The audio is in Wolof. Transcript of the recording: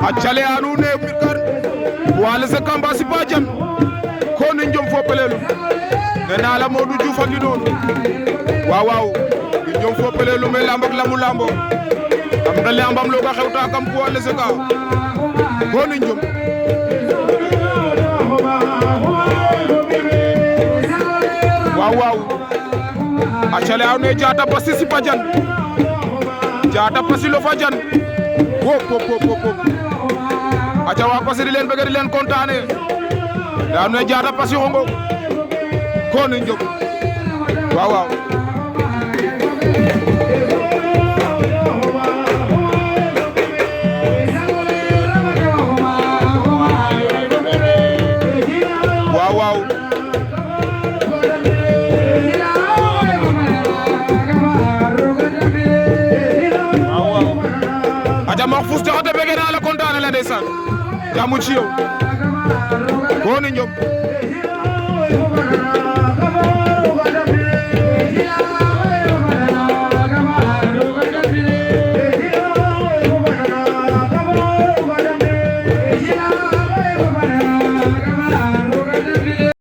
acale anu ne birkar wala sa kamba si bajan ko ni njom fo pelelu nena la Modou Diouf ak non waaw waaw njom fo pelelu me lamb ak lambu lambo am nga lambam lo ga xewta kam ko wala sa ka ko ni njom waaw waaw acale anu ne jata pasi si bajan jata pasi lo fajan wop aca waa Passy di leen bëgg di leen kontaane daa ne Jaata Passy xongo ko ni njom waaw waaw waaw waaw aca Mahfouss Diakhaté bëgg naa la kontaane la ndeysaan jaamu ci yow ko ni njom